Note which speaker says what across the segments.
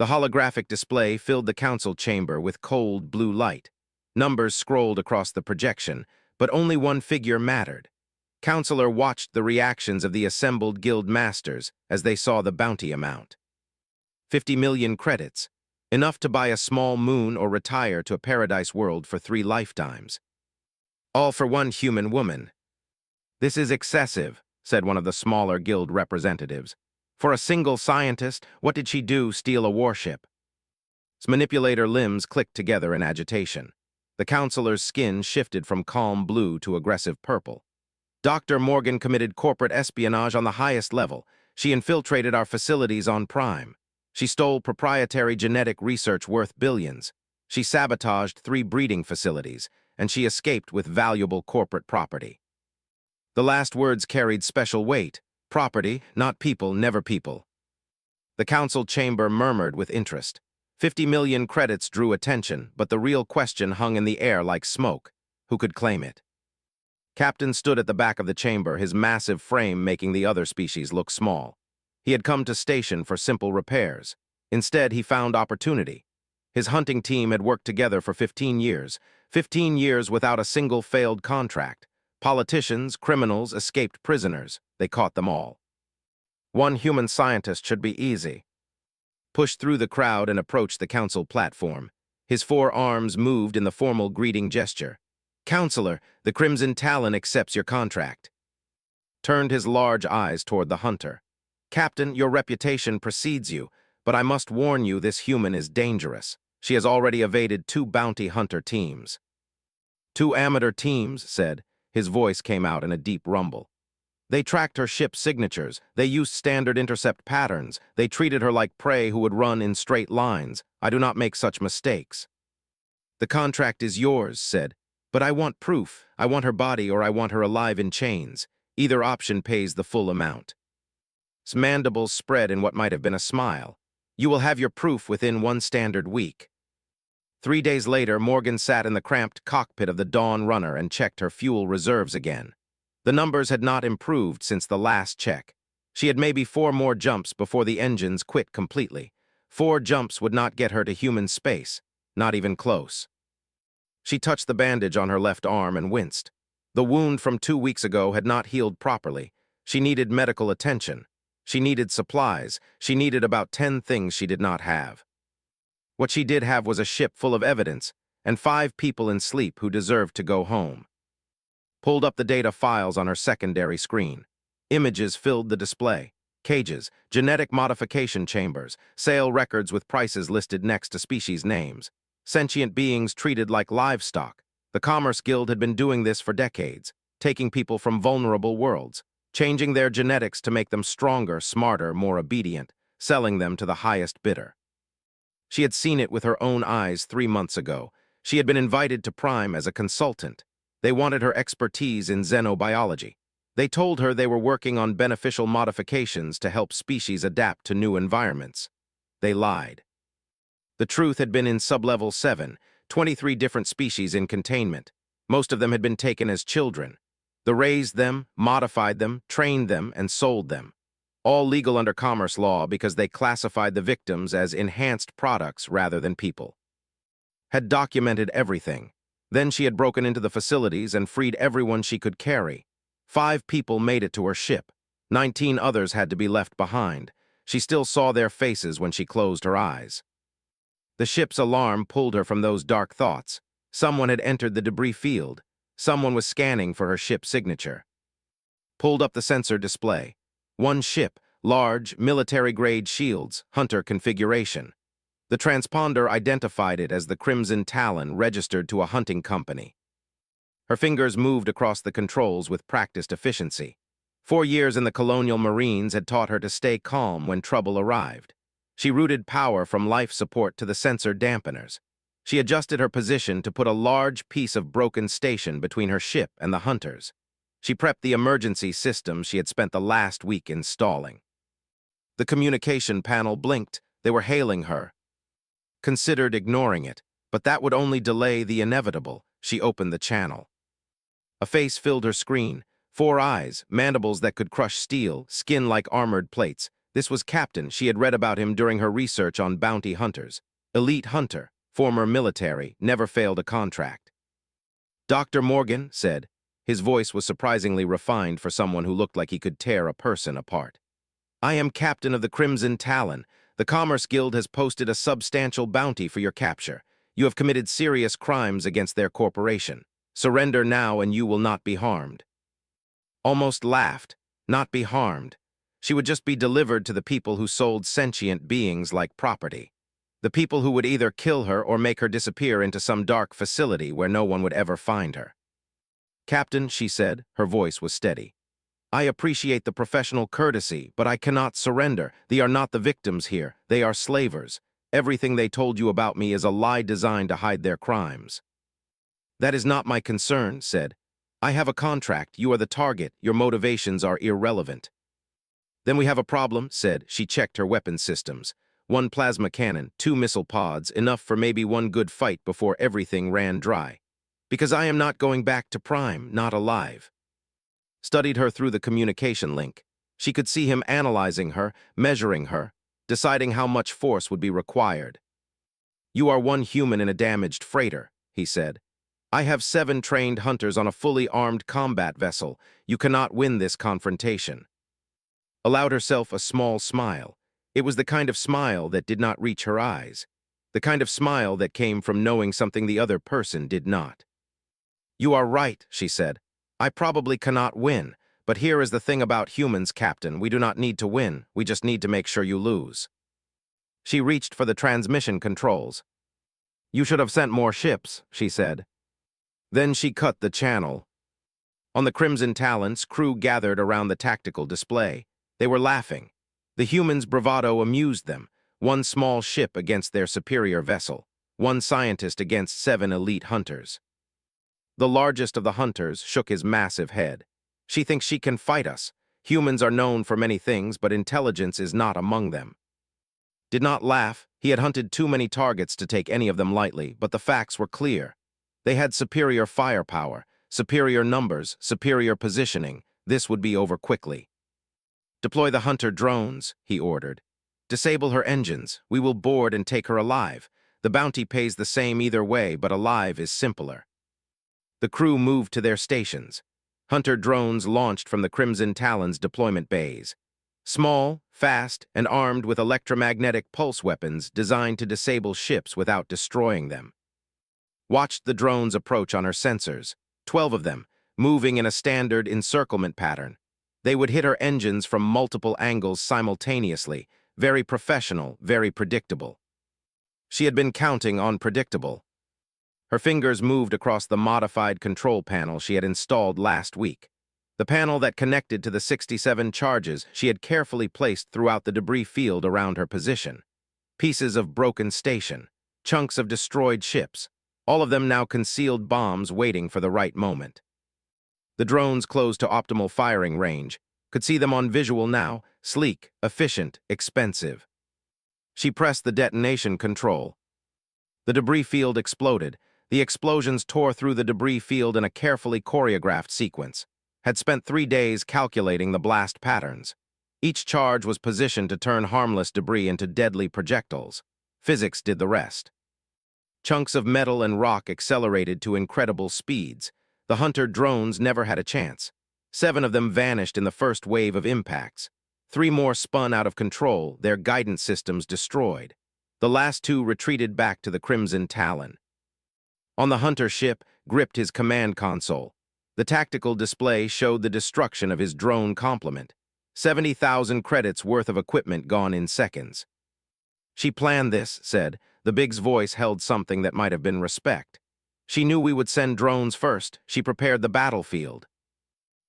Speaker 1: The holographic display filled the council chamber with cold blue light. Numbers scrolled across the projection, but only one figure mattered. Counselor watched the reactions of the assembled guild masters as they saw the bounty amount. 50 million credits, enough to buy a small moon or retire to a paradise world for 3 lifetimes. All for one human woman. "This is excessive," said one of the smaller guild representatives. "For a single scientist, what did she do, steal a warship?" His manipulator limbs clicked together in agitation. The counselor's skin shifted from calm blue to aggressive purple. "Dr. Morgan committed corporate espionage on the highest level. She infiltrated our facilities on Prime. She stole proprietary genetic research worth billions. She sabotaged 3 breeding facilities, and she escaped with valuable corporate property." The last words carried special weight. Property, not people, never people. The council chamber murmured with interest. 50 million credits drew attention, but the real question hung in the air like smoke. Who could claim it? Captain stood at the back of the chamber, his massive frame making the other species look small. He had come to station for simple repairs. Instead, he found opportunity. His hunting team had worked together for 15 years. 15 years without a single failed contract. Politicians, criminals, escaped prisoners. They caught them all. One human scientist should be easy. Pushed through the crowd and approached the council platform. His 4 arms moved in the formal greeting gesture. "Counselor, the Crimson Talon accepts your contract." Turned his large eyes toward the hunter. "Captain, your reputation precedes you, but I must warn you this human is dangerous. She has already evaded 2 bounty hunter teams." "2 amateur teams," said. His voice came out in a deep rumble. "They tracked her ship's signatures. They used standard intercept patterns. They treated her like prey who would run in straight lines. I do not make such mistakes." "The contract is yours," said. "But I want proof. I want her body or I want her alive in chains. Either option pays the full amount." His mandibles spread in what might have been a smile. "You will have your proof within 1 standard week." 3 days later, Morgan sat in the cramped cockpit of the Dawn Runner and checked her fuel reserves again. The numbers had not improved since the last check. She had maybe 4 more jumps before the engines quit completely. 4 jumps would not get her to human space, not even close. She touched the bandage on her left arm and winced. The wound from 2 weeks ago had not healed properly. She needed medical attention. She needed supplies. She needed about 10 things she did not have. What she did have was a ship full of evidence, and 5 people in sleep who deserved to go home. Pulled up the data files on her secondary screen. Images filled the display. Cages, genetic modification chambers, sale records with prices listed next to species names. Sentient beings treated like livestock. The Commerce Guild had been doing this for decades, taking people from vulnerable worlds, changing their genetics to make them stronger, smarter, more obedient, selling them to the highest bidder. She had seen it with her own eyes 3 months ago. She had been invited to Prime as a consultant. They wanted her expertise in xenobiology. They told her they were working on beneficial modifications to help species adapt to new environments. They lied. The truth had been in Sublevel 7, 23 different species in containment. Most of them had been taken as children. They raised them, modified them, trained them, and sold them. All legal under commerce law because they classified the victims as enhanced products rather than people. Had documented everything. Then she had broken into the facilities and freed everyone she could carry. 5 people made it to her ship. 19 others had to be left behind. She still saw their faces when she closed her eyes. The ship's alarm pulled her from those dark thoughts. Someone had entered the debris field. Someone was scanning for her ship signature. Pulled up the sensor display. 1 ship, large, military-grade shields, hunter configuration. The transponder identified it as the Crimson Talon registered to a hunting company. Her fingers moved across the controls with practiced efficiency. 4 years in the Colonial Marines had taught her to stay calm when trouble arrived. She routed power from life support to the sensor dampeners. She adjusted her position to put a large piece of broken station between her ship and the hunters. She prepped the emergency system she had spent the last week installing. The communication panel blinked. They were hailing her. Considered ignoring it, but that would only delay the inevitable. She opened the channel. A face filled her screen. 4 eyes, mandibles that could crush steel, skin like armored plates, This was Captain. She had read about him during her research on bounty hunters. Elite hunter, former military, never failed a contract. Dr. Morgan said. His voice was surprisingly refined for someone who looked like he could tear a person apart. I am captain of the Crimson Talon. The Commerce Guild has posted a substantial bounty for your capture. You have committed serious crimes against their corporation. Surrender now and you will not be harmed. Almost laughed. Not be harmed. She would just be delivered to the people who sold sentient beings like property. The people who would either kill her or make her disappear into some dark facility where no one would ever find her. Captain, she said, her voice was steady. I appreciate the professional courtesy, but I cannot surrender. They are not the victims here. They are slavers. Everything they told you about me is a lie designed to hide their crimes. That is not my concern, said. I have a contract. You are the target. Your motivations are irrelevant. Then we have a problem, said. She checked her weapon systems. 1 plasma cannon, 2 missile pods, enough for maybe 1 good fight before everything ran dry. Because I am not going back to Prime, not alive. Studied her through the communication link. She could see him analyzing her, measuring her, deciding how much force would be required. You are 1 human in a damaged freighter, he said. I have 7 trained hunters on a fully armed combat vessel. You cannot win this confrontation. Allowed herself a small smile. It was the kind of smile that did not reach her eyes. The kind of smile that came from knowing something the other person did not. You are right, she said. I probably cannot win, but here is the thing about humans, Captain. We do not need to win. We just need to make sure you lose. She reached for the transmission controls. You should have sent more ships, she said. Then she cut the channel. On the Crimson Talon's crew gathered around the tactical display. They were laughing. The humans' bravado amused them. 1 small ship against their superior vessel. 1 scientist against 7 elite hunters. The largest of the hunters shook his massive head. She thinks she can fight us. Humans are known for many things, but intelligence is not among them. Did not laugh. He had hunted too many targets to take any of them lightly, but the facts were clear. They had superior firepower, superior numbers, superior positioning. This would be over quickly. Deploy the hunter drones, he ordered. Disable her engines. We will board and take her alive. The bounty pays the same either way, but alive is simpler. The crew moved to their stations. Hunter drones launched from the Crimson Talon's deployment bays. Small, fast, and armed with electromagnetic pulse weapons designed to disable ships without destroying them. Watched the drones approach on her sensors, 12 of them, moving in a standard encirclement pattern. They would hit her engines from multiple angles simultaneously, very professional, very predictable. She had been counting on predictable. Her fingers moved across the modified control panel she had installed last week. The panel that connected to the 67 charges she had carefully placed throughout the debris field around her position. Pieces of broken station, chunks of destroyed ships, all of them now concealed bombs waiting for the right moment. The drones closed to optimal firing range, could see them on visual now, sleek, efficient, expensive. She pressed the detonation control. The debris field exploded. The explosions tore through the debris field in a carefully choreographed sequence. Had spent 3 days calculating the blast patterns. Each charge was positioned to turn harmless debris into deadly projectiles. Physics did the rest. Chunks of metal and rock accelerated to incredible speeds. The hunter drones never had a chance. 7 of them vanished in the first wave of impacts. 3 more spun out of control, their guidance systems destroyed. The last 2 retreated back to the Crimson Talon. On the hunter ship, gripped his command console. The tactical display showed the destruction of his drone complement. 70,000 credits worth of equipment gone in seconds. She planned this, said. The Big's voice held something that might have been respect. She knew we would send drones first. She prepared the battlefield.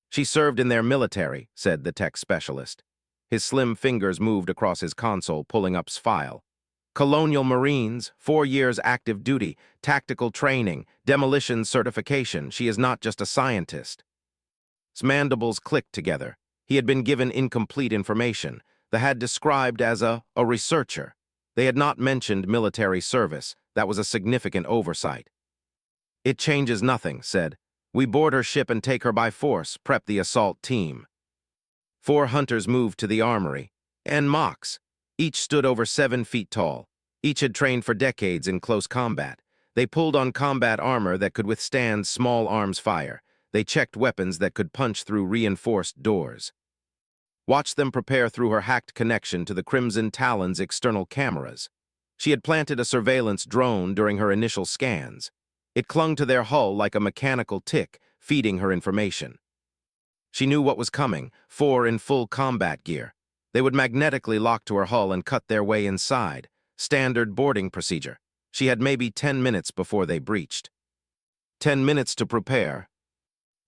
Speaker 1: She served in their military, said the tech specialist. His slim fingers moved across his console, pulling up file. Colonial Marines, 4 years active duty, tactical training, demolition certification. She is not just a scientist. His mandibles clicked together. He had been given incomplete information. They had described as a researcher. They had not mentioned military service. That was a significant oversight. It changes nothing, said. We board her ship and take her by force, prep the assault team. 4 hunters moved to the armory. and Mox. Each stood over 7 feet tall. Each had trained for decades in close combat. They pulled on combat armor that could withstand small arms fire. They checked weapons that could punch through reinforced doors. Watched them prepare through her hacked connection to the Crimson Talon's external cameras. She had planted a surveillance drone during her initial scans. It clung to their hull like a mechanical tick, feeding her information. She knew what was coming, 4 in full combat gear. They would magnetically lock to her hull and cut their way inside. Standard boarding procedure. She had maybe 10 minutes before they breached. 10 minutes to prepare.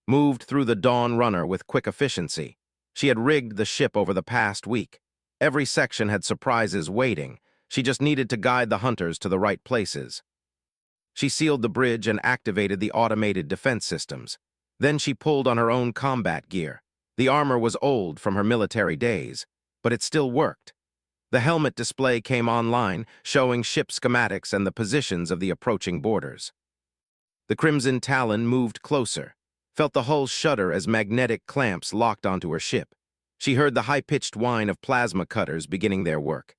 Speaker 1: Moved through the Dawn Runner with quick efficiency. She had rigged the ship over the past week. Every section had surprises waiting. She just needed to guide the hunters to the right places. She sealed the bridge and activated the automated defense systems. Then she pulled on her own combat gear. The armor was old from her military days, but it still worked. The helmet display came online, showing ship schematics and the positions of the approaching boarders. The Crimson Talon moved closer, felt the hull shudder as magnetic clamps locked onto her ship. She heard the high-pitched whine of plasma cutters beginning their work.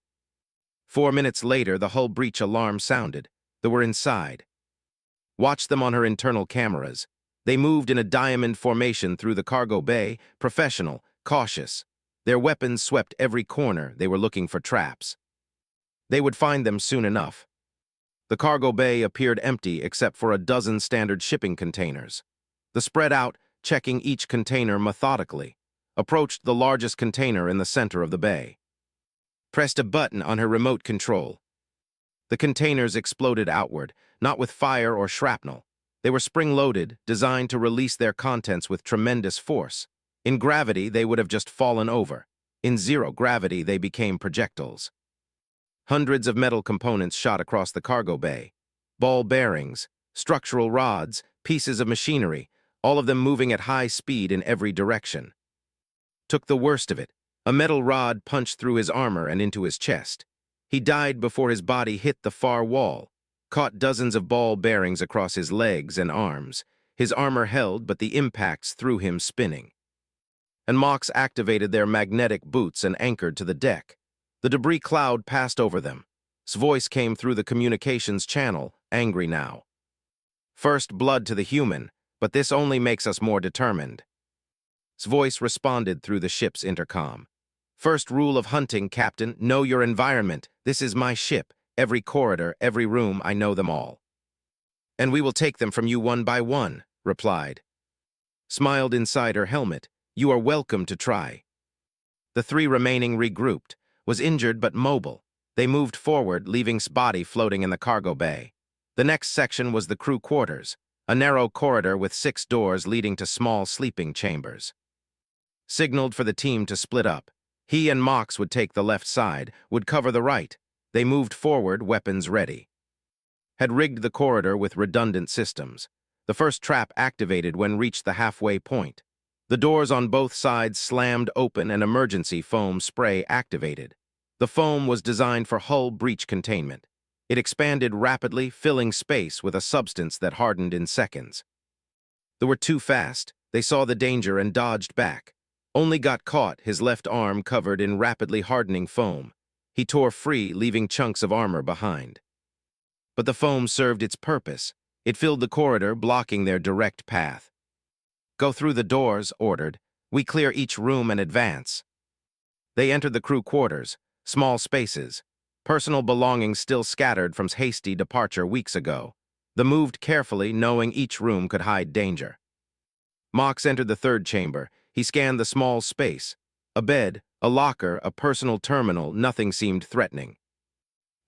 Speaker 1: 4 minutes later, the hull breach alarm sounded. They were inside. Watched them on her internal cameras. They moved in a diamond formation through the cargo bay, professional, cautious. Their weapons swept every corner. They were looking for traps. They would find them soon enough. The cargo bay appeared empty except for a dozen standard shipping containers. They spread out, checking each container methodically. Approached the largest container in the center of the bay. Pressed a button on her remote control. The containers exploded outward, not with fire or shrapnel. They were spring-loaded, designed to release their contents with tremendous force. In gravity, they would have just fallen over. In zero gravity, they became projectiles. Hundreds of metal components shot across the cargo bay. Ball bearings, structural rods, pieces of machinery, all of them moving at high speed in every direction. Took the worst of it. A metal rod punched through his armor and into his chest. He died before his body hit the far wall, caught dozens of ball bearings across his legs and arms. His armor held, but the impacts threw him spinning. And Mox activated their magnetic boots and anchored to the deck. The debris cloud passed over them. His voice came through the communications channel, angry now. First blood to the human, but this only makes us more determined. His voice responded through the ship's intercom. First rule of hunting, Captain, know your environment. This is my ship. Every corridor, every room, I know them all. And we will take them from you one by one, replied. Smiled inside her helmet. You are welcome to try. The 3 remaining regrouped. Was injured but mobile. They moved forward, leaving his body floating in the cargo bay. The next section was the crew quarters, a narrow corridor with 6 doors leading to small sleeping chambers. Signaled for the team to split up. He and Mox would take the left side, would cover the right. They moved forward, weapons ready. Had rigged the corridor with redundant systems. The first trap activated when reached the halfway point. The doors on both sides slammed open and emergency foam spray activated. The foam was designed for hull breach containment. It expanded rapidly, filling space with a substance that hardened in seconds. They were too fast. They saw the danger and dodged back. Only got caught, his left arm covered in rapidly hardening foam. He tore free, leaving chunks of armor behind. But the foam served its purpose. It filled the corridor, blocking their direct path. Go through the doors, ordered. We clear each room and advance. They entered the crew quarters, small spaces. Personal belongings still scattered from hasty departure weeks ago. They moved carefully, knowing each room could hide danger. Mox entered the 3rd chamber. He scanned the small space. A bed, a locker, a personal terminal, nothing seemed threatening.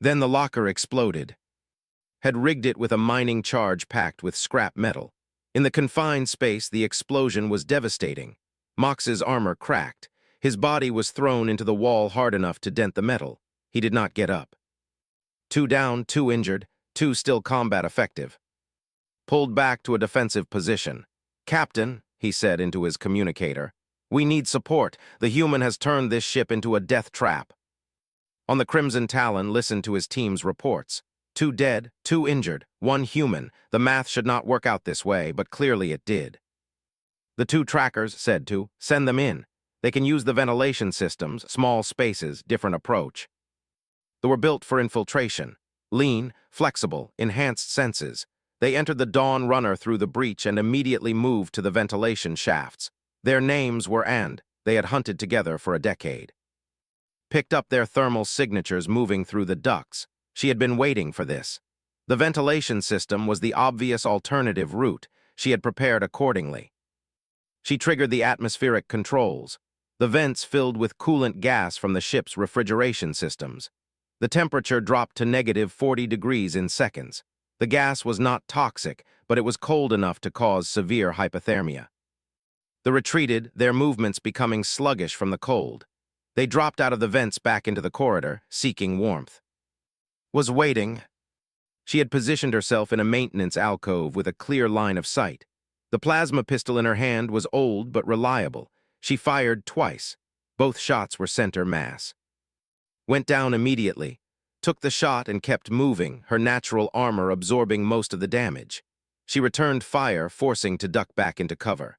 Speaker 1: Then the locker exploded. Had rigged it with a mining charge packed with scrap metal. In the confined space, the explosion was devastating. Mox's armor cracked. His body was thrown into the wall hard enough to dent the metal. He did not get up. 2 down, 2 injured, 2 still combat effective. Pulled back to a defensive position. Captain, he said into his communicator, we need support. The human has turned this ship into a death trap. On the Crimson Talon, listened to his team's reports. 2 dead, 2 injured, 1 human. The math should not work out this way, but clearly it did. The 2 trackers said to send them in. They can use the ventilation systems, small spaces, different approach. They were built for infiltration. Lean, flexible, enhanced senses. They entered the Dawn Runner through the breach and immediately moved to the ventilation shafts. Their names were and they had hunted together for a decade. Picked up their thermal signatures moving through the ducts. She had been waiting for this. The ventilation system was the obvious alternative route. She had prepared accordingly. She triggered the atmospheric controls. The vents filled with coolant gas from the ship's refrigeration systems. The temperature dropped to -40 degrees in seconds. The gas was not toxic, but it was cold enough to cause severe hypothermia. They retreated, their movements becoming sluggish from the cold. They dropped out of the vents back into the corridor, seeking warmth. Was waiting. She had positioned herself in a maintenance alcove with a clear line of sight. The plasma pistol in her hand was old but reliable. She fired twice. Both shots were center mass. Went down immediately. Took the shot and kept moving, her natural armor absorbing most of the damage. She returned fire, forcing to duck back into cover.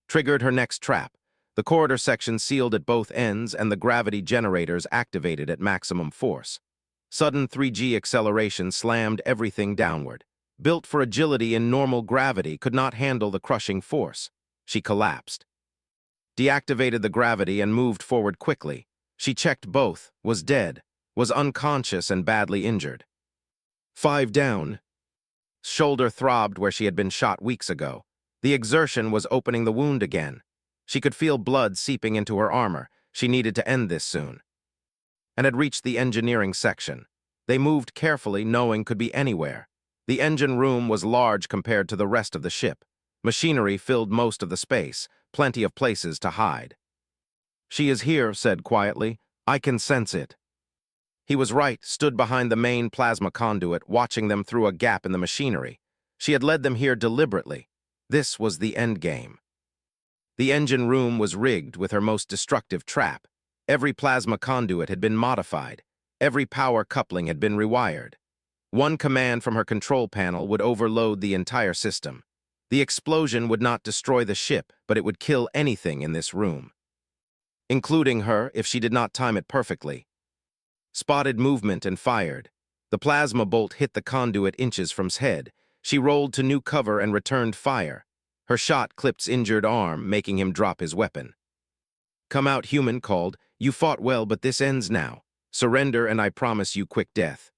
Speaker 1: Triggered her next trap. The corridor section sealed at both ends and the gravity generators activated at maximum force. Sudden 3G acceleration slammed everything downward. Built for agility in normal gravity, could not handle the crushing force. She collapsed. Deactivated the gravity and moved forward quickly. She checked both, was dead, was unconscious and badly injured. 5 down. Shoulder throbbed where she had been shot weeks ago. The exertion was opening the wound again. She could feel blood seeping into her armor. She needed to end this soon. And had reached the engineering section. They moved carefully, knowing could be anywhere. The engine room was large compared to the rest of the ship. Machinery filled most of the space, plenty of places to hide. "She is here," said quietly. "I can sense it." He was right, stood behind the main plasma conduit, watching them through a gap in the machinery. She had led them here deliberately. This was the end game. The engine room was rigged with her most destructive trap. Every plasma conduit had been modified. Every power coupling had been rewired. One command from her control panel would overload the entire system. The explosion would not destroy the ship, but it would kill anything in this room, including her if she did not time it perfectly. Spotted movement and fired. The plasma bolt hit the conduit inches from his head. She rolled to new cover and returned fire. Her shot clipped his injured arm, making him drop his weapon. "Come out," Human called. "You fought well, but this ends now. Surrender and I promise you quick death."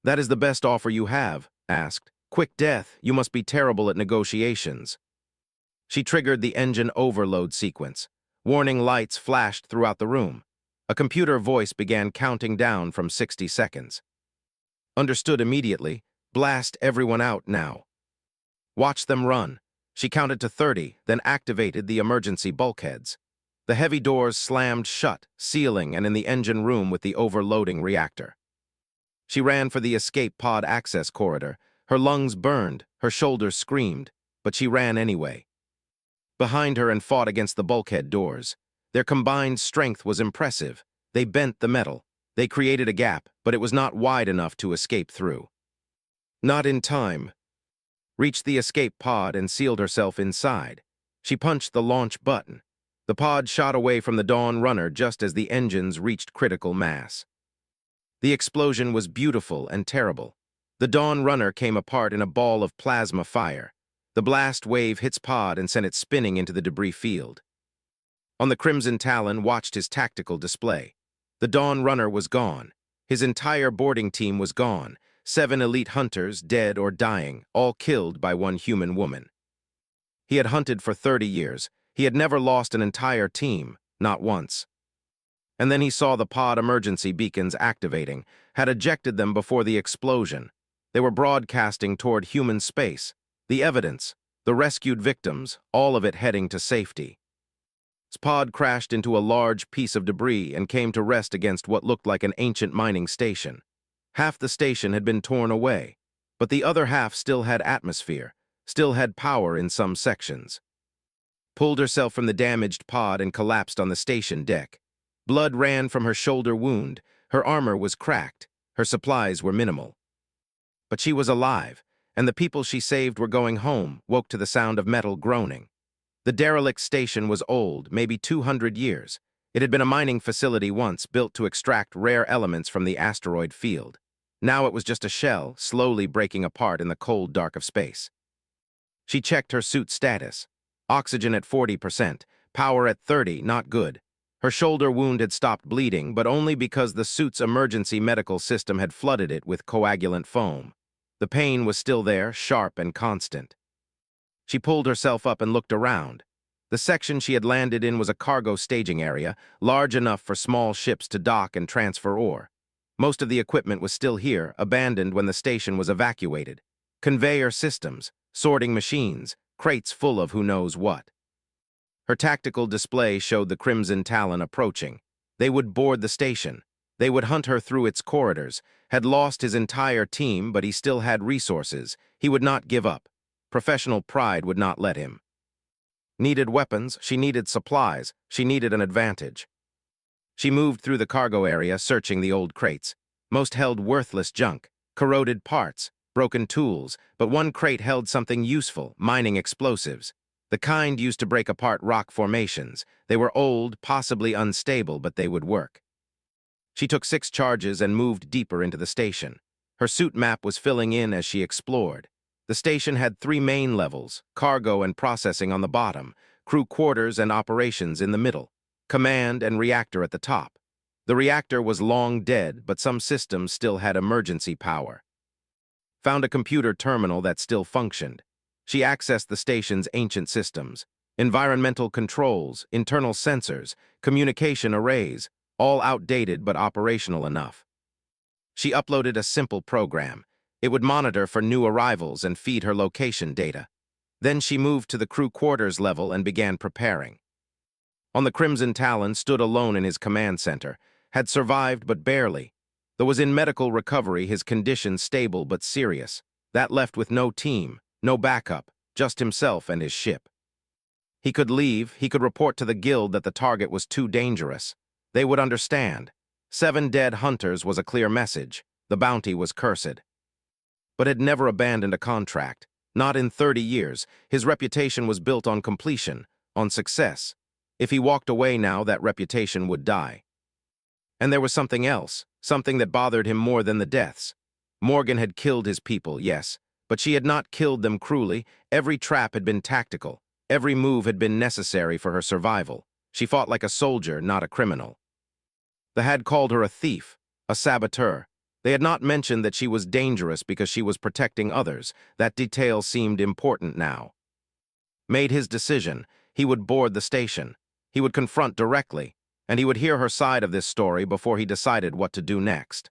Speaker 1: "That is the best offer you have?" asked. "Quick death? You must be terrible at negotiations." She triggered the engine overload sequence. Warning lights flashed throughout the room. A computer voice began counting down from 60 seconds. Understood immediately. Blast everyone out now. Watch them run. She counted to 30, then activated the emergency bulkheads. The heavy doors slammed shut, sealing and in the engine room with the overloading reactor. She ran for the escape pod access corridor. Her lungs burned, her shoulders screamed, but she ran anyway. Behind her and fought against the bulkhead doors. Their combined strength was impressive. They bent the metal. They created a gap, but it was not wide enough to escape through. Not in time. Reached the escape pod and sealed herself inside. She punched the launch button. The pod shot away from the Dawn Runner just as the engines reached critical mass. The explosion was beautiful and terrible. The Dawn Runner came apart in a ball of plasma fire. The blast wave hits pod and sent it spinning into the debris field. On the Crimson Talon watched his tactical display. The Dawn Runner was gone. His entire boarding team was gone. 7 elite hunters, dead or dying, all killed by one human woman. He had hunted for 30 years. He had never lost an entire team, not once. And then he saw the pod emergency beacons activating, had ejected them before the explosion. They were broadcasting toward human space. The evidence, the rescued victims, all of it heading to safety. His pod crashed into a large piece of debris and came to rest against what looked like an ancient mining station. Half the station had been torn away, but the other half still had atmosphere, still had power in some sections. Pulled herself from the damaged pod and collapsed on the station deck. Blood ran from her shoulder wound. Her armor was cracked. Her supplies were minimal. But she was alive, and the people she saved were going home, woke to the sound of metal groaning. The derelict station was old, maybe 200 years. It had been a mining facility once, built to extract rare elements from the asteroid field. Now it was just a shell, slowly breaking apart in the cold dark of space. She checked her suit status. Oxygen at 40%, power at 30, not good. Her shoulder wound had stopped bleeding, but only because the suit's emergency medical system had flooded it with coagulant foam. The pain was still there, sharp and constant. She pulled herself up and looked around. The section she had landed in was a cargo staging area, large enough for small ships to dock and transfer ore. Most of the equipment was still here, abandoned when the station was evacuated. Conveyor systems, sorting machines, crates full of who knows what. Her tactical display showed the Crimson Talon approaching. They would board the station. They would hunt her through its corridors. Had lost his entire team, but he still had resources. He would not give up. Professional pride would not let him. Needed weapons, she needed supplies, she needed an advantage. She moved through the cargo area, searching the old crates. Most held worthless junk, corroded parts, broken tools, but one crate held something useful, mining explosives. The kind used to break apart rock formations. They were old, possibly unstable, but they would work. She took 6 charges and moved deeper into the station. Her suit map was filling in as she explored. The station had 3 main levels, cargo and processing on the bottom, crew quarters and operations in the middle, command and reactor at the top. The reactor was long dead, but some systems still had emergency power. Found a computer terminal that still functioned. She accessed the station's ancient systems, environmental controls, internal sensors, communication arrays, all outdated but operational enough. She uploaded a simple program. It would monitor for new arrivals and feed her location data. Then she moved to the crew quarters level and began preparing. On the Crimson Talon stood alone in his command center, had survived but barely. Though was in medical recovery, his condition stable but serious. That left with no team, no backup, just himself and his ship. He could leave, he could report to the guild that the target was too dangerous. They would understand. 7 dead hunters was a clear message. The bounty was cursed. But had never abandoned a contract. Not in 30 years. His reputation was built on completion, on success. If he walked away now, that reputation would die. And there was something else, something that bothered him more than the deaths. Morgan had killed his people, yes, but she had not killed them cruelly. Every trap had been tactical. Every move had been necessary for her survival. She fought like a soldier, not a criminal. They had called her a thief, a saboteur. They had not mentioned that she was dangerous because she was protecting others. That detail seemed important now. Made his decision. He would board the station. He would confront directly, and he would hear her side of this story before he decided what to do next.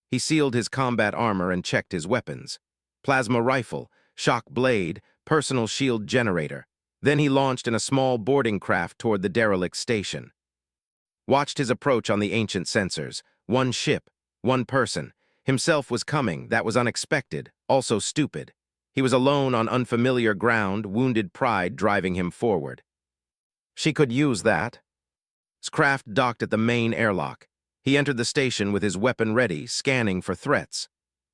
Speaker 1: He sealed his combat armor and checked his weapons. Plasma rifle, shock blade, personal shield generator. Then he launched in a small boarding craft toward the derelict station. Watched his approach on the ancient sensors. One ship, one person. Himself was coming. That was unexpected, also stupid. He was alone on unfamiliar ground, wounded pride driving him forward. She could use that. His craft docked at the main airlock. He entered the station with his weapon ready, scanning for threats.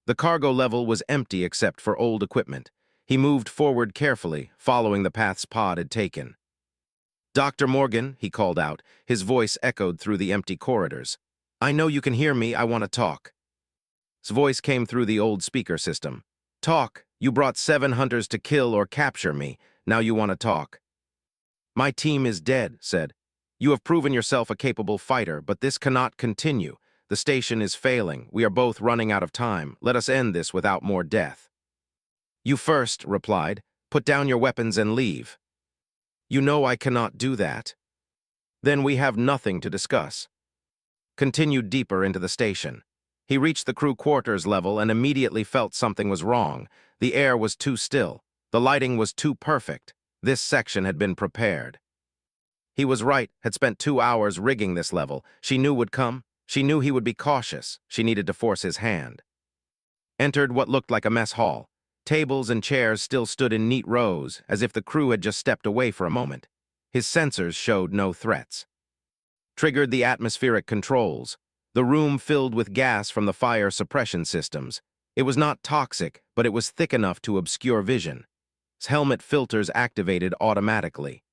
Speaker 1: The cargo level was empty except for old equipment. He moved forward carefully, following the paths Pod had taken. "Dr. Morgan," he called out. His voice echoed through the empty corridors. "I know you can hear me. I want to talk." His voice came through the old speaker system. "Talk. You brought 7 hunters to kill or capture me. Now you want to talk." "My team is dead," said. "You have proven yourself a capable fighter, but this cannot continue. The station is failing. We are both running out of time. Let us end this without more death." "You first," replied. "Put down your weapons and leave." "You know I cannot do that." "Then we have nothing to discuss." Continued deeper into the station. He reached the crew quarters level and immediately felt something was wrong. The air was too still. The lighting was too perfect. This section had been prepared. He was right, had spent 2 hours rigging this level. She knew would come. She knew he would be cautious. She needed to force his hand. Entered what looked like a mess hall. Tables and chairs still stood in neat rows, as if the crew had just stepped away for a moment. His sensors showed no threats. Triggered the atmospheric controls. The room filled with gas from the fire suppression systems. It was not toxic, but it was thick enough to obscure vision. helmet filters activated automatically.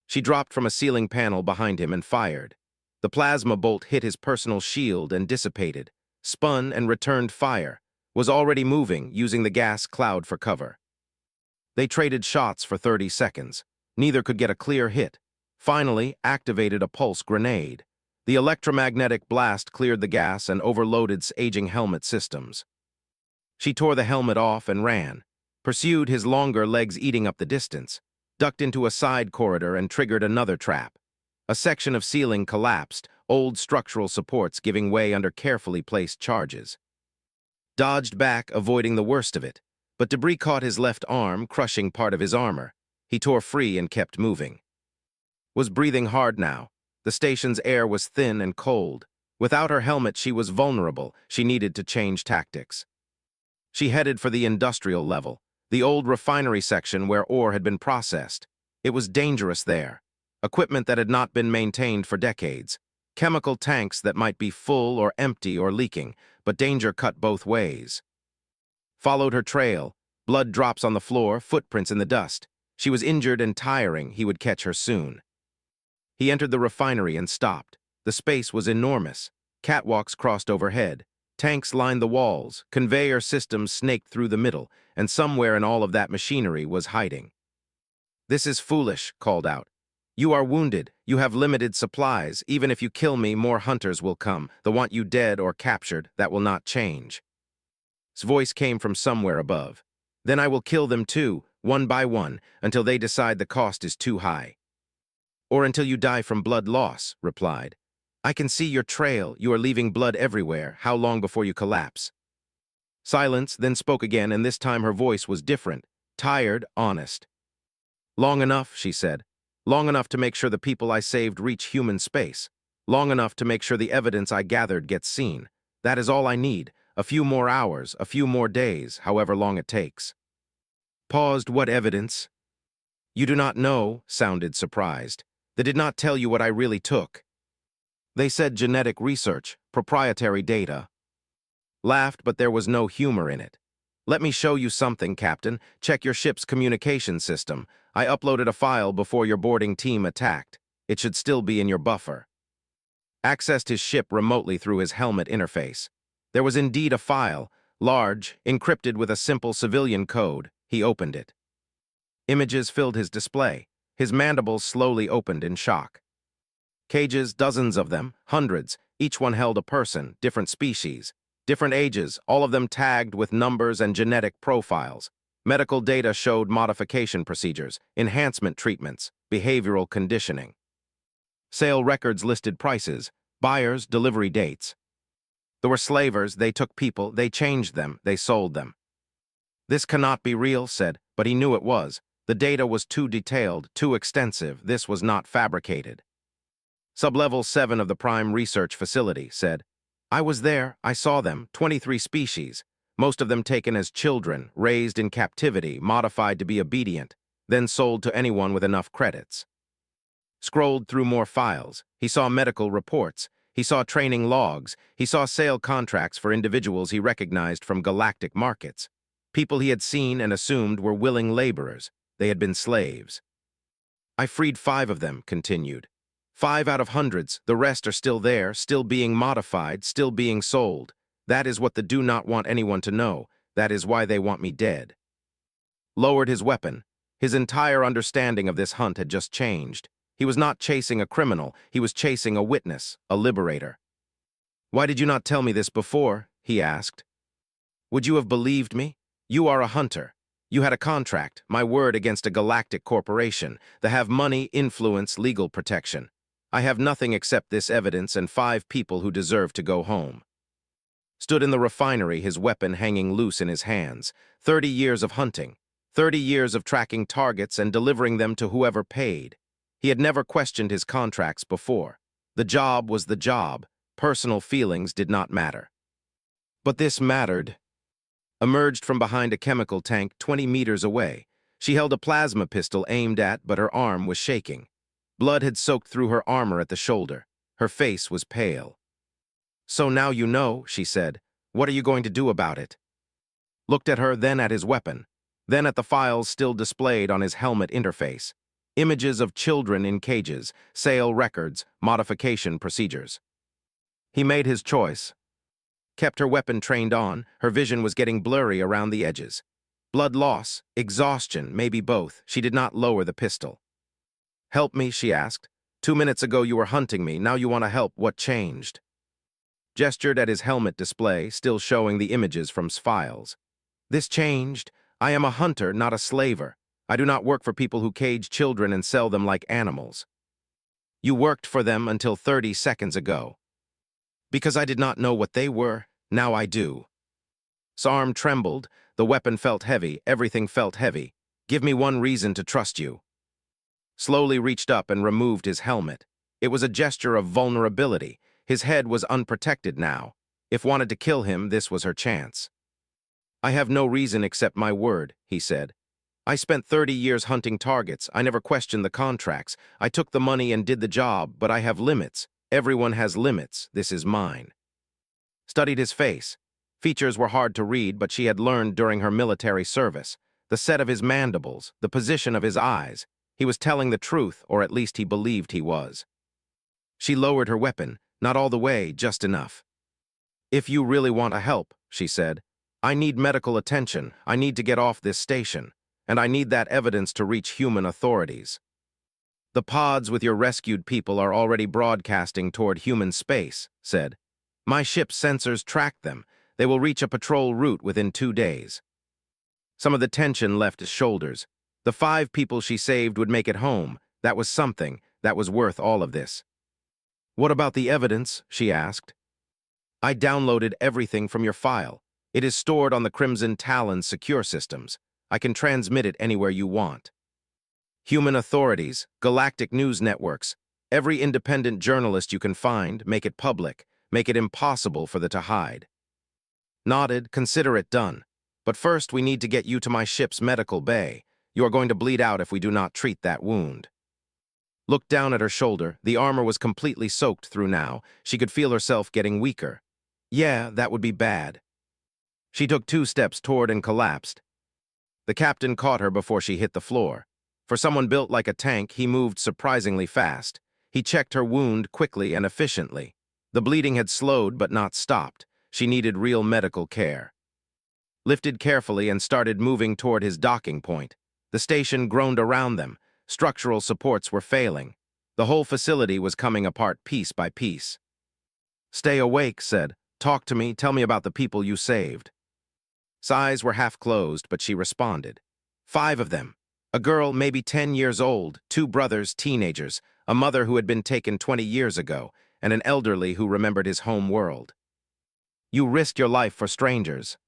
Speaker 1: She dropped from a ceiling panel behind him and fired. The plasma bolt hit his personal shield and dissipated, spun and returned fire, was already moving, using the gas cloud for cover. They traded shots for 30 seconds. Neither could get a clear hit. Finally, activated a pulse grenade. The electromagnetic blast cleared the gas and overloaded aging helmet systems. She tore the helmet off and ran, pursued, his longer legs eating up the distance, ducked into a side corridor and triggered another trap. A section of ceiling collapsed, old structural supports giving way under carefully placed charges. Dodged back, avoiding the worst of it, but debris caught his left arm, crushing part of his armor. He tore free and kept moving. Was breathing hard now. The station's air was thin and cold. Without her helmet, she was vulnerable. She needed to change tactics. She headed for the industrial level, the old refinery section where ore had been processed. It was dangerous there. Equipment that had not been maintained for decades. Chemical tanks that might be full or empty or leaking, but danger cut both ways. Followed her trail. Blood drops on the floor, footprints in the dust. She was injured and tiring. He would catch her soon. He entered the refinery and stopped. The space was enormous. Catwalks crossed overhead. Tanks lined the walls. Conveyor systems snaked through the middle, and somewhere in all of that machinery was hiding. "This is foolish," called out. "You are wounded. You have limited supplies. Even if you kill me, more hunters will come. They'll want you dead or captured. That will not change." His voice came from somewhere above. "Then I will kill them too, one by one, until they decide the cost is too high." "Or until you die from blood loss," replied. "I can see your trail. You are leaving blood everywhere. How long before you collapse?" Silence, then spoke again, and this time her voice was different, tired, honest. "Long enough," she said. "Long enough to make sure the people I saved reach human space. Long enough to make sure the evidence I gathered gets seen. That is all I need. A few more hours, a few more days, however long it takes." Paused. "What evidence?" "You do not know," sounded surprised. "They did not tell you what I really took. They said genetic research, proprietary data." Laughed, but there was no humor in it. "Let me show you something, Captain. Check your ship's communication system. I uploaded a file before your boarding team attacked. It should still be in your buffer." Accessed his ship remotely through his helmet interface. There was indeed a file, large, encrypted with a simple civilian code. He opened it. Images filled his display. His mandibles slowly opened in shock. Cages, dozens of them, hundreds, each one held a person, different species, different ages, all of them tagged with numbers and genetic profiles. Medical data showed modification procedures, enhancement treatments, behavioral conditioning. Sale records listed prices, buyers, delivery dates. There were slavers, they took people, they changed them, they sold them. "This cannot be real," said, but he knew it was. The data was too detailed, too extensive. This was not fabricated. Sublevel 7 of the Prime Research Facility said, "I was there, I saw them, 23 species, most of them taken as children, raised in captivity, modified to be obedient, then sold to anyone with enough credits." Scrolled through more files. He saw medical reports. He saw training logs. He saw sale contracts for individuals he recognized from galactic markets. People he had seen and assumed were willing laborers. They had been slaves. "I freed 5 of them," continued. 5 out of hundreds, the rest are still there, still being modified, still being sold. That is what they do not want anyone to know. That is why they want me dead." Lowered his weapon. His entire understanding of this hunt had just changed. He was not chasing a criminal, he was chasing a witness, a liberator. "Why did you not tell me this before?" he asked. "Would you have believed me? You are a hunter. You had a contract, my word against a galactic corporation. They have money, influence, legal protection. I have nothing except this evidence and 5 people who deserve to go home." Stood in the refinery, his weapon hanging loose in his hands. 30 years of hunting. 30 years of tracking targets and delivering them to whoever paid. He had never questioned his contracts before. The job was the job. Personal feelings did not matter. But this mattered. Emerged from behind a chemical tank 20 meters away. She held a plasma pistol aimed at, but her arm was shaking. Blood had soaked through her armor at the shoulder. Her face was pale. "So now you know," she said. "What are you going to do about it?" Looked at her, then at his weapon. Then at the files still displayed on his helmet interface. Images of children in cages, sale records, modification procedures. He made his choice. Kept her weapon trained on, her vision was getting blurry around the edges. Blood loss, exhaustion, maybe both. She did not lower the pistol. "Help me," she asked. "2 minutes ago you were hunting me, now you want to help. What changed?" Gestured at his helmet display, still showing the images from files. "This changed. I am a hunter, not a slaver. I do not work for people who cage children and sell them like animals. You worked for them until 30 seconds ago. Because I did not know what they were, now I do." His arm trembled, the weapon felt heavy, everything felt heavy. "Give me one reason to trust you." Slowly reached up and removed his helmet. It was a gesture of vulnerability. His head was unprotected now. If wanted to kill him, this was her chance. "I have no reason except my word," he said. "I spent 30 years hunting targets. I never questioned the contracts. I took the money and did the job, but I have limits. Everyone has limits. This is mine." Studied his face. Features were hard to read, but she had learned during her military service. The set of his mandibles, the position of his eyes. He was telling the truth, or at least he believed he was. She lowered her weapon, not all the way, just enough. "If you really want to help," she said, "I need medical attention. I need to get off this station. And I need that evidence to reach human authorities. The pods with your rescued people are already broadcasting toward human space," said. "My ship's sensors track them. They will reach a patrol route within 2 days." Some of the tension left his shoulders. The 5 people she saved would make it home. That was something. That was worth all of this. "What about the evidence?" she asked. "I downloaded everything from your file. It is stored on the Crimson Talon's secure systems. I can transmit it anywhere you want. Human authorities, galactic news networks, every independent journalist you can find, make it public, make it impossible for them to hide." Nodded, "Consider it done. But first we need to get you to my ship's medical bay. You are going to bleed out if we do not treat that wound." Looked down at her shoulder. The armor was completely soaked through now. She could feel herself getting weaker. "Yeah, that would be bad." She took 2 steps toward and collapsed. The captain caught her before she hit the floor. For someone built like a tank, he moved surprisingly fast. He checked her wound quickly and efficiently. The bleeding had slowed but not stopped. She needed real medical care. Lifted carefully and started moving toward his docking point. The station groaned around them. Structural supports were failing. The whole facility was coming apart piece by piece. "Stay awake," said. "Talk to me, tell me about the people you saved." His eyes were half closed, but she responded. 5 of them. A girl maybe 10 years old, 2 brothers, teenagers, a mother who had been taken 20 years ago, and an elderly who remembered his home world. "You risked your life for strangers."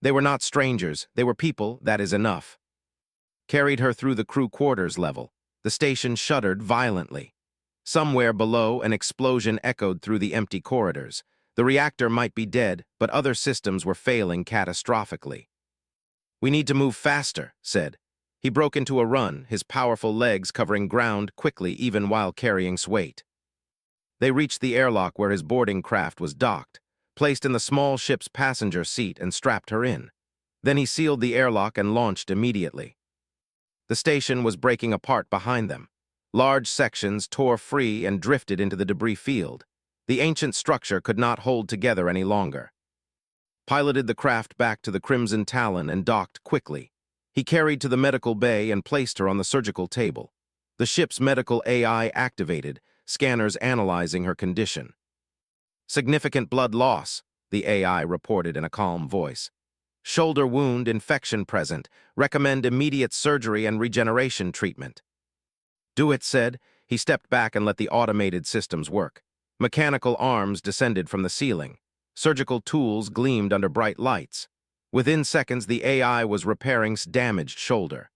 Speaker 1: "They were not strangers, they were people, that is enough." Carried her through the crew quarters level. The station shuddered violently. Somewhere below, an explosion echoed through the empty corridors. The reactor might be dead, but other systems were failing catastrophically. "We need to move faster," said. He broke into a run, his powerful legs covering ground quickly even while carrying weight. They reached the airlock where his boarding craft was docked, placed in the small ship's passenger seat and strapped her in. Then he sealed the airlock and launched immediately. The station was breaking apart behind them. Large sections tore free and drifted into the debris field. The ancient structure could not hold together any longer. Piloted the craft back to the Crimson Talon and docked quickly. He carried to the medical bay and placed her on the surgical table. The ship's medical AI activated, scanners analyzing her condition. "Significant blood loss," the AI reported in a calm voice. "Shoulder wound infection present. Recommend immediate surgery and regeneration treatment." "Do it," said. He stepped back and let the automated systems work. Mechanical arms descended from the ceiling. Surgical tools gleamed under bright lights. Within seconds, the AI was repairing damaged shoulder.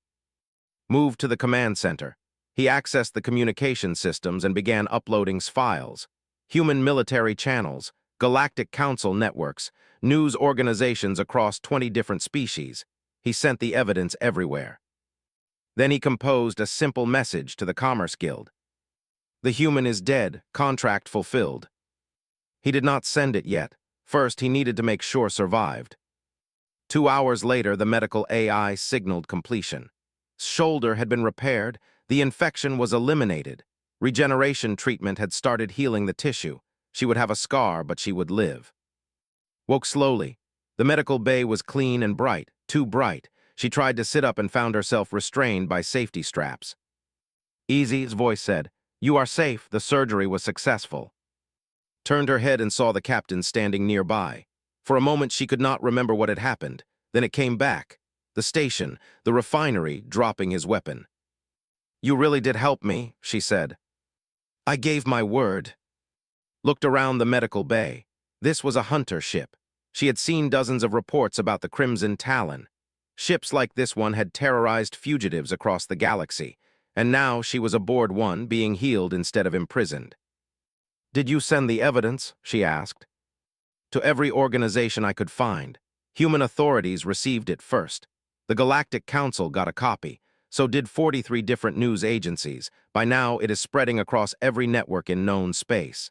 Speaker 1: Moved to the command center. He accessed the communication systems and began uploading files. Human military channels, galactic council networks, news organizations across 20 different species. He sent the evidence everywhere. Then he composed a simple message to the Commerce Guild. "The human is dead, contract fulfilled." He did not send it yet. First, he needed to make sure survived. 2 hours later, the medical AI signaled completion. Shoulder had been repaired, the infection was eliminated. Regeneration treatment had started healing the tissue. She would have a scar, but she would live. Woke slowly. The medical bay was clean and bright, too bright. She tried to sit up and found herself restrained by safety straps. Easy's voice said, "You are safe, the surgery was successful." Turned her head and saw the captain standing nearby. For a moment she could not remember what had happened. Then it came back. The station, the refinery, dropping his weapon. "You really did help me," she said. "I gave my word." Looked around the medical bay. This was a hunter ship. She had seen dozens of reports about the Crimson Talon. Ships like this one had terrorized fugitives across the galaxy, and now she was aboard one, being healed instead of imprisoned. "Did you send the evidence?" she asked. "To every organization I could find. Human authorities received it first. The Galactic Council got a copy. So did 43 different news agencies. By now, it is spreading across every network in known space."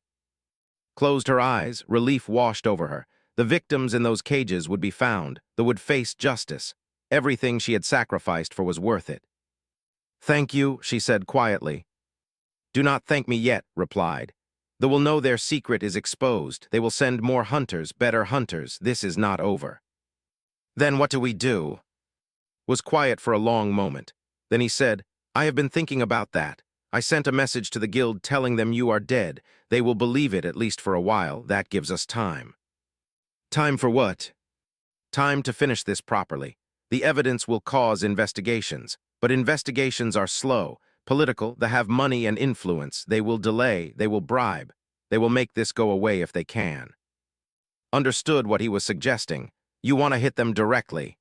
Speaker 1: Closed her eyes, relief washed over her. The victims in those cages would be found, they would face justice. Everything she had sacrificed for was worth it. "Thank you," she said quietly. "Do not thank me yet," replied. "They will know their secret is exposed. They will send more hunters, better hunters. This is not over." "Then what do we do?" Was quiet for a long moment. Then he said, "I have been thinking about that. I sent a message to the guild telling them you are dead. They will believe it, at least for a while. That gives us time." "Time for what?" "Time to finish this properly. The evidence will cause investigations, but investigations are slow. Political, they have money and influence. They will delay, they will bribe. They will make this go away if they can." Understood what he was suggesting. You want to hit them directly.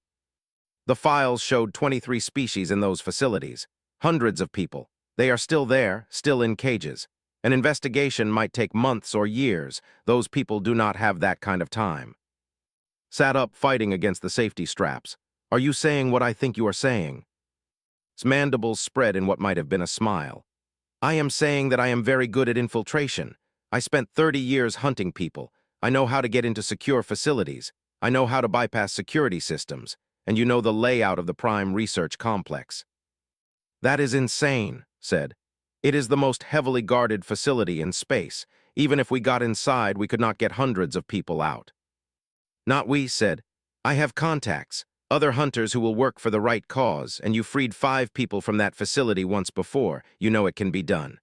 Speaker 1: The files showed 23 species in those facilities. Hundreds of people. They are still there, still in cages. An investigation might take months or years. Those people do not have that kind of time. Sat up, fighting against the safety straps. "Are you saying what I think you are saying?" His mandibles spread in what might have been a smile. "I am saying that I am very good at infiltration. I spent 30 years hunting people. I know how to get into secure facilities. I know how to bypass security systems. And you know the layout of the Prime Research Complex." "That is insane," said. "It is the most heavily guarded facility in space. Even if we got inside, we could not get hundreds of people out." "Not we," said. "I have contacts, other hunters who will work for the right cause, and you freed 5 people from that facility once before. You know it can be done."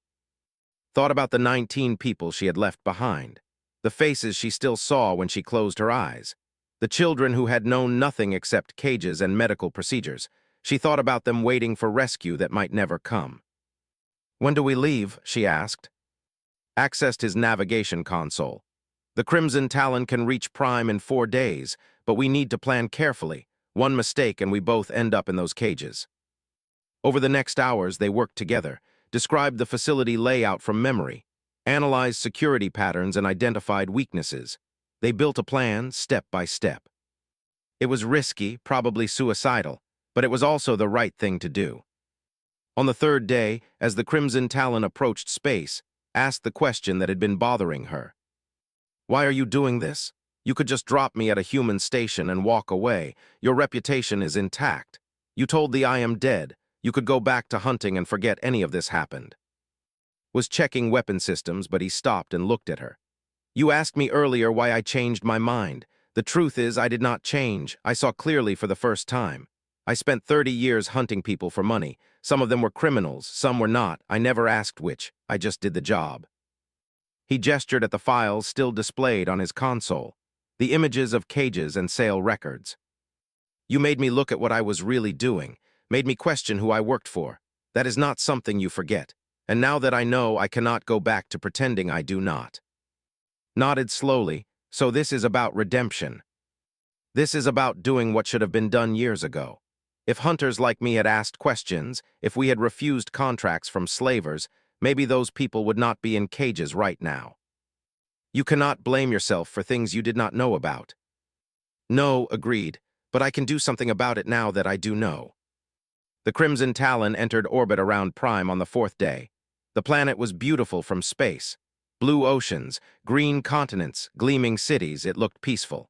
Speaker 1: Thought about the 19 people she had left behind. The faces she still saw when she closed her eyes. The children who had known nothing except cages and medical procedures. She thought about them waiting for rescue that might never come. "When do we leave?" she asked. Accessed his navigation console. "The Crimson Talon can reach Prime in 4 days, but we need to plan carefully. One mistake and we both end up in those cages." Over the next hours, they worked together, described the facility layout from memory, analyzed security patterns and identified weaknesses. They built a plan, step by step. It was risky, probably suicidal, but it was also the right thing to do. On the 3rd day, as the Crimson Talon approached space, asked the question that had been bothering her. "Why are you doing this? You could just drop me at a human station and walk away. Your reputation is intact. You told the I am dead. You could go back to hunting and forget any of this happened." Was checking weapon systems, but he stopped and looked at her. "You asked me earlier why I changed my mind. The truth is I did not change. I saw clearly for the first time. I spent 30 years hunting people for money. Some of them were criminals, some were not. I never asked which. I just did the job." He gestured at the files still displayed on his console, the images of cages and sale records. "You made me look at what I was really doing, made me question who I worked for. That is not something you forget. And now that I know, I cannot go back to pretending I do not." Nodded slowly. "So this is about redemption. This is about doing what should have been done years ago. If hunters like me had asked questions, if we had refused contracts from slavers, maybe those people would not be in cages right now. You cannot blame yourself for things you did not know about." "No," agreed, "but I can do something about it now that I do know." The Crimson Talon entered orbit around Prime on the 4th day. The planet was beautiful from space. Blue oceans, green continents, gleaming cities, it looked peaceful.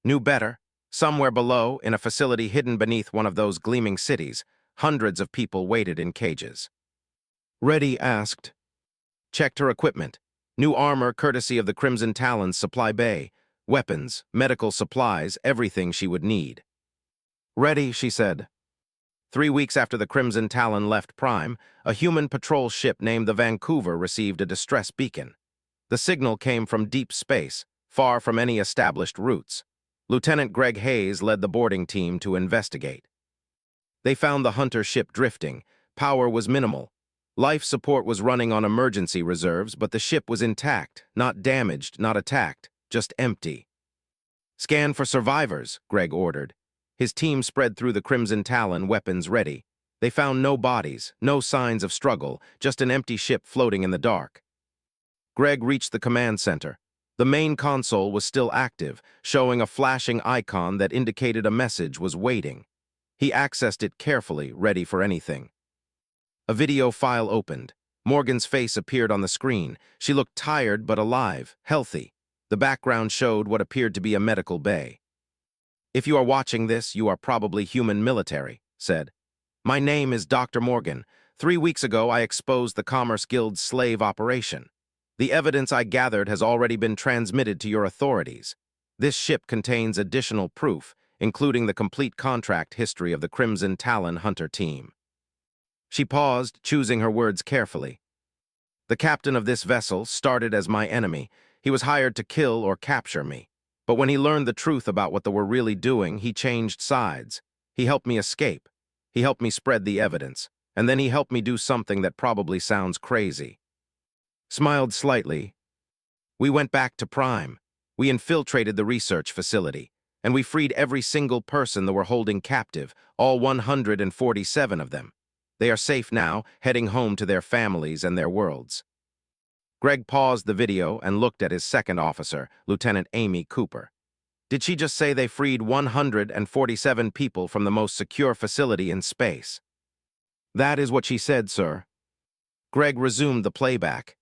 Speaker 1: "Knew better. Somewhere below, in a facility hidden beneath one of those gleaming cities, hundreds of people waited in cages. Reddy asked. Checked her equipment. New armor courtesy of the Crimson Talon's supply bay. Weapons, medical supplies, everything she would need. Ready, she said. 3 weeks after the Crimson Talon left Prime, a human patrol ship named the Vancouver received a distress beacon. The signal came from deep space, far from any established routes. Lieutenant Greg Hayes led the boarding team to investigate. They found the Hunter ship drifting. Power was minimal. Life support was running on emergency reserves, but the ship was intact, not damaged, not attacked, just empty. Scan for survivors, Greg ordered. His team spread through the Crimson Talon, weapons ready. They found no bodies, no signs of struggle, just an empty ship floating in the dark. Greg reached the command center. The main console was still active, showing a flashing icon that indicated a message was waiting. He accessed it carefully, ready for anything. A video file opened. Morgan's face appeared on the screen. She looked tired but alive, healthy. The background showed what appeared to be a medical bay. If you are watching this, you are probably human military, said. My name is Dr. Morgan. 3 weeks ago, I exposed the Commerce Guild's slave operation. The evidence I gathered has already been transmitted to your authorities. This ship contains additional proof, including the complete contract history of the Crimson Talon Hunter team. She paused, choosing her words carefully. The captain of this vessel started as my enemy. He was hired to kill or capture me. But when he learned the truth about what they were really doing, he changed sides. He helped me escape. He helped me spread the evidence. And then he helped me do something that probably sounds crazy. Smiled slightly. We went back to Prime. We infiltrated the research facility. And we freed every single person they were holding captive, all 147 of them. They are safe now, heading home to their families and their worlds. Greg paused the video and looked at his second officer, Lieutenant Amy Cooper. Did she just say they freed 147 people from the most secure facility in space? That is what she said, sir. Greg resumed the playback.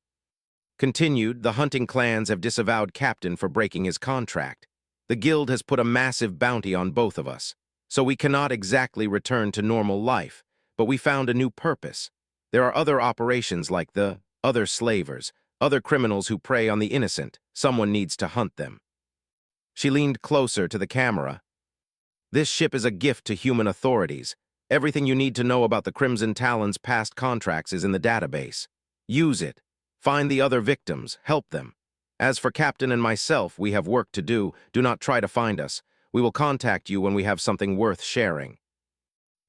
Speaker 1: Continued, the hunting clans have disavowed Captain for breaking his contract. The Guild has put a massive bounty on both of us, so we cannot exactly return to normal life. But we found a new purpose. There are other operations like the other slavers, other criminals who prey on the innocent. Someone needs to hunt them. She leaned closer to the camera. This ship is a gift to human authorities. Everything you need to know about the Crimson Talon's past contracts is in the database. Use it. Find the other victims. Help them. As for Captain and myself, we have work to do. Do not try to find us. We will contact you when we have something worth sharing.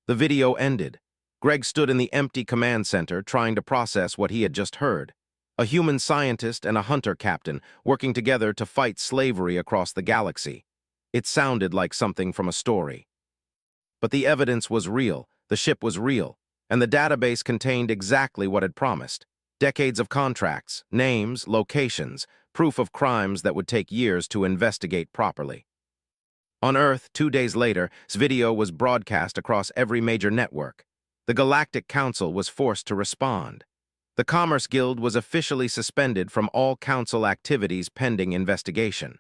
Speaker 1: The video ended. Greg stood in the empty command center trying to process what he had just heard. A human scientist and a hunter captain working together to fight slavery across the galaxy. It sounded like something from a story. But the evidence was real, the ship was real, and the database contained exactly what it promised. Decades of contracts, names, locations, proof of crimes that would take years to investigate properly. On Earth, 2 days later, this video was broadcast across every major network. The Galactic Council was forced to respond. The Commerce Guild was officially suspended from all council activities pending investigation.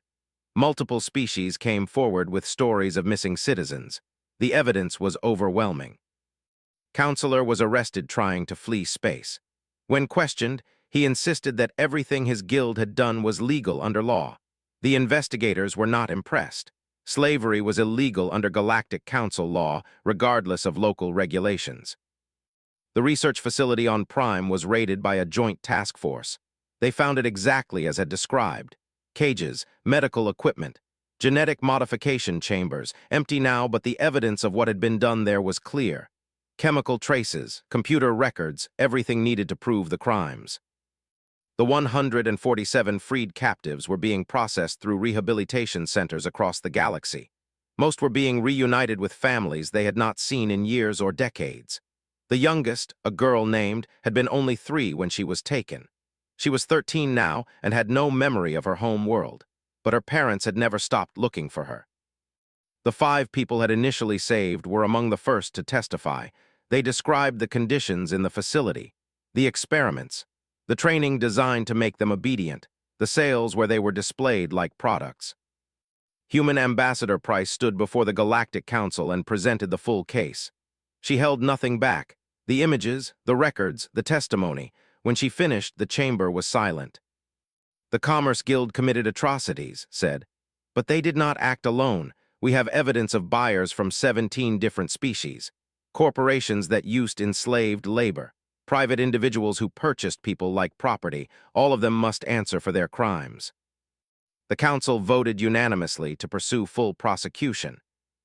Speaker 1: Multiple species came forward with stories of missing citizens. The evidence was overwhelming. Counselor was arrested trying to flee space. When questioned, he insisted that everything his guild had done was legal under law. The investigators were not impressed. Slavery was illegal under Galactic Council law, regardless of local regulations. The research facility on Prime was raided by a joint task force. They found it exactly as had described. Cages, medical equipment, genetic modification chambers, empty now, but the evidence of what had been done there was clear. Chemical traces, computer records, everything needed to prove the crimes. The 147 freed captives were being processed through rehabilitation centers across the galaxy. Most were being reunited with families they had not seen in years or decades. The youngest, a girl named, had been only 3 when she was taken. She was 13 now and had no memory of her home world, but her parents had never stopped looking for her. The 5 people had initially saved were among the first to testify. They described the conditions in the facility, the experiments, the training designed to make them obedient, the sales where they were displayed like products. Human Ambassador Price stood before the Galactic Council and presented the full case. She held nothing back. The images, the records, the testimony. When she finished, the chamber was silent. The Commerce Guild committed atrocities, said. But they did not act alone. We have evidence of buyers from 17 different species, corporations that used enslaved labor, private individuals who purchased people like property. All of them must answer for their crimes. The council voted unanimously to pursue full prosecution.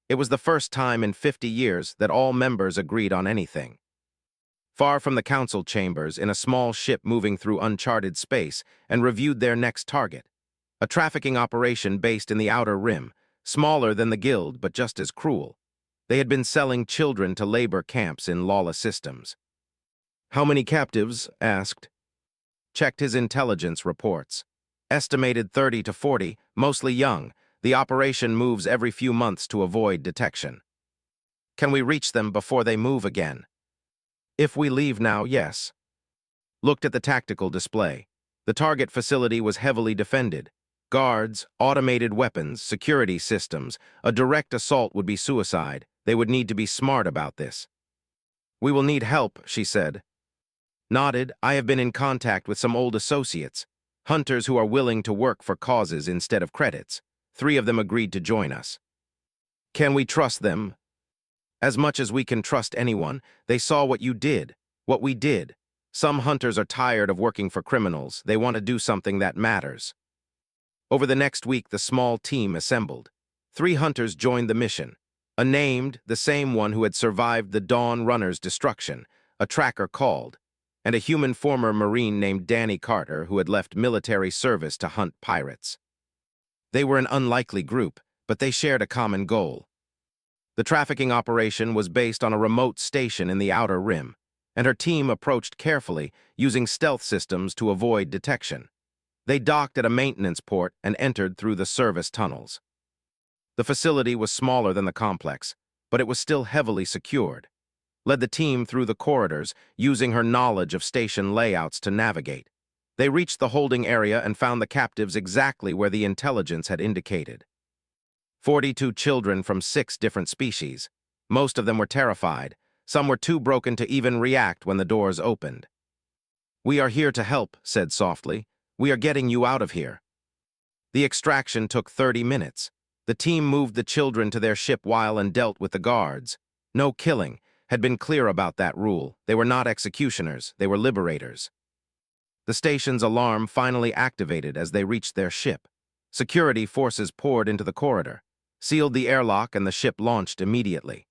Speaker 1: It was the first time in 50 years that all members agreed on anything. Far from the council chambers, in a small ship moving through uncharted space, and reviewed their next target. A trafficking operation based in the Outer Rim, smaller than the Guild but just as cruel. They had been selling children to labor camps in lawless systems. "How many captives?" asked. Checked his intelligence reports. Estimated 30 to 40, mostly young. The operation moves every few months to avoid detection. Can we reach them before they move again? If we leave now, yes. Looked at the tactical display. The target facility was heavily defended. Guards, automated weapons, security systems. A direct assault would be suicide. They would need to be smart about this. "We will need help," she said. Nodded. "I have been in contact with some old associates, hunters who are willing to work for causes instead of credits. 3 of them agreed to join us." "Can we trust them?" "As much as we can trust anyone. They saw what you did, what we did. Some hunters are tired of working for criminals. They want to do something that matters." Over the next week, the small team assembled. 3 hunters joined the mission. A named, the same one who had survived the Dawn Runner's destruction, a tracker called, and a human former Marine named Danny Carter who had left military service to hunt pirates. They were an unlikely group, but they shared a common goal. The trafficking operation was based on a remote station in the Outer Rim, and her team approached carefully, using stealth systems to avoid detection. They docked at a maintenance port and entered through the service tunnels. The facility was smaller than the complex, but it was still heavily secured. Led the team through the corridors, using her knowledge of station layouts to navigate. They reached the holding area and found the captives exactly where the intelligence had indicated. 42 children from 6 different species. Most of them were terrified. Some were too broken to even react when the doors opened. "We are here to help," said softly. "We are getting you out of here." The extraction took 30 minutes. The team moved the children to their ship while and dealt with the guards. No killing. Had been clear about that rule. They were not executioners. They were liberators. The station's alarm finally activated as they reached their ship. Security forces poured into the corridor, sealed the airlock, and the ship launched immediately.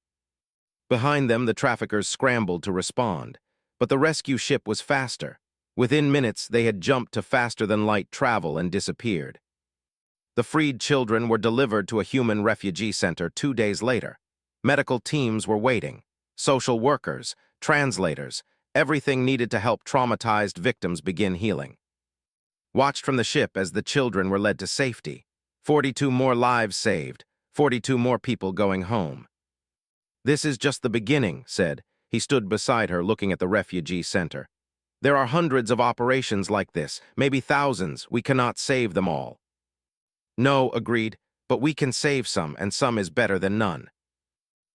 Speaker 1: Behind them, the traffickers scrambled to respond, but the rescue ship was faster. Within minutes, they had jumped to faster-than-light travel and disappeared. The freed children were delivered to a human refugee center 2 days later. Medical teams were waiting. Social workers, translators, everything needed to help traumatized victims begin healing. Watched from the ship as the children were led to safety. 42 more lives saved, 42 more people going home. "This is just the beginning," said. He stood beside her, looking at the refugee center. "There are hundreds of operations like this, maybe thousands. We cannot save them all." "No," agreed, "but we can save some, and some is better than none."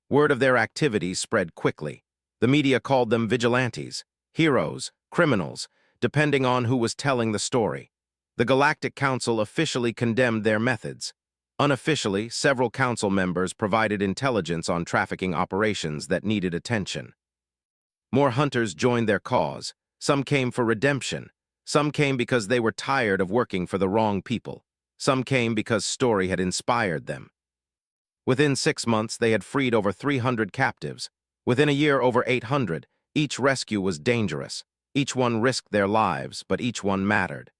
Speaker 1: Word of their activities spread quickly. The media called them vigilantes, heroes, criminals, depending on who was telling the story. The Galactic Council officially condemned their methods. Unofficially, several council members provided intelligence on trafficking operations that needed attention. More hunters joined their cause. Some came for redemption. Some came because they were tired of working for the wrong people. Some came because Story had inspired them. Within 6 months, they had freed over 300 captives. Within a year, over 800. Each rescue was dangerous. Each one risked their lives, but each one mattered.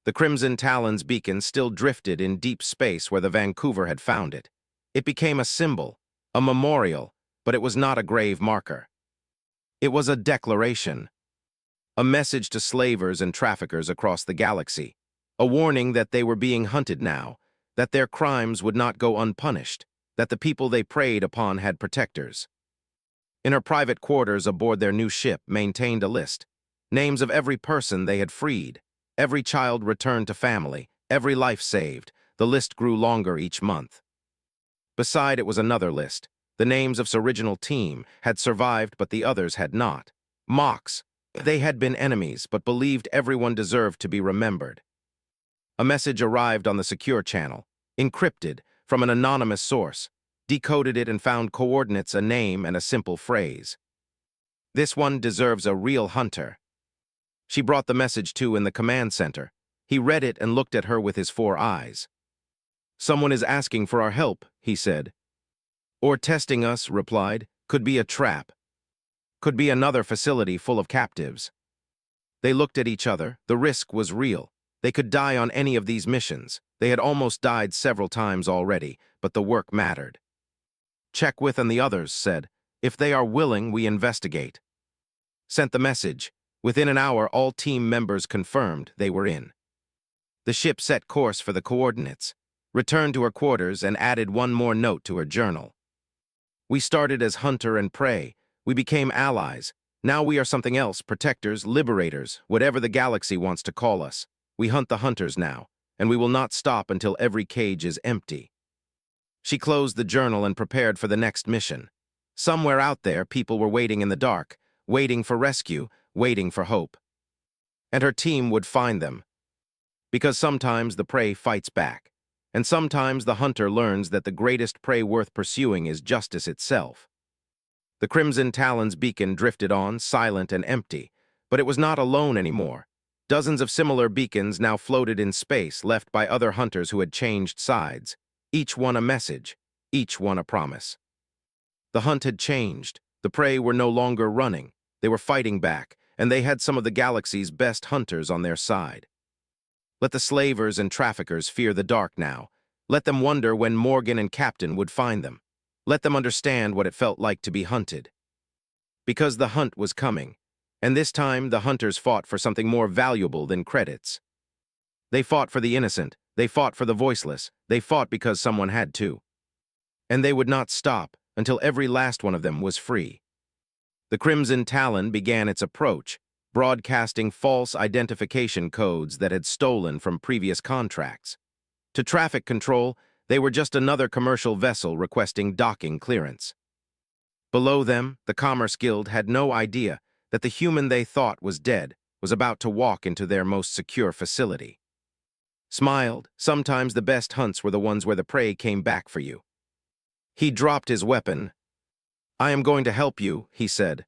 Speaker 1: The Crimson Talon's beacon still drifted in deep space where the Vancouver had found it. It became a symbol, a memorial, but it was not a grave marker. It was a declaration, a message to slavers and traffickers across the galaxy, a warning that they were being hunted now, that their crimes would not go unpunished, that the people they preyed upon had protectors. In her private quarters aboard their new ship maintained a list, names of every person they had freed, every child returned to family, every life saved. The list grew longer each month. Beside it was another list. The names of its original team had survived, but the others had not. Mocks. They had been enemies, but believed everyone deserved to be remembered. A message arrived on the secure channel, encrypted, from an anonymous source, decoded it and found coordinates, a name, and a simple phrase. This one deserves a real hunter. She brought the message to in the command center. He read it and looked at her with his 4 eyes. Someone is asking for our help, he said. Or testing us, replied. Could be a trap. Could be another facility full of captives. They looked at each other. The risk was real. They could die on any of these missions. They had almost died several times already, but the work mattered. Check with and the others said, if they are willing, we investigate. Sent the message. Within an hour, all team members confirmed they were in. The ship set course for the coordinates, returned to her quarters, and added one more note to her journal. We started as hunter and prey. We became allies. Now we are something else, protectors, liberators, whatever the galaxy wants to call us. We hunt the hunters now, and we will not stop until every cage is empty. She closed the journal and prepared for the next mission. Somewhere out there, people were waiting in the dark, waiting for rescue, waiting for hope. And her team would find them. Because sometimes the prey fights back, and sometimes the hunter learns that the greatest prey worth pursuing is justice itself. The Crimson Talon's beacon drifted on, silent and empty, but it was not alone anymore. Dozens of similar beacons now floated in space, left by other hunters who had changed sides. Each one a message, each one a promise. The hunt had changed. The prey were no longer running. They were fighting back, and they had some of the galaxy's best hunters on their side. Let the slavers and traffickers fear the dark now. Let them wonder when Morgan and Captain would find them. Let them understand what it felt like to be hunted. Because the hunt was coming, and this time the hunters fought for something more valuable than credits. They fought for the innocent. They fought for the voiceless. They fought because someone had to. And they would not stop until every last one of them was free. The Crimson Talon began its approach, broadcasting false identification codes that had stolen from previous contracts. To traffic control, they were just another commercial vessel requesting docking clearance. Below them, the Commerce Guild had no idea that the human they thought was dead was about to walk into their most secure facility. Smiled, sometimes the best hunts were the ones where the prey came back for you. He dropped his weapon. I am going to help you, he said.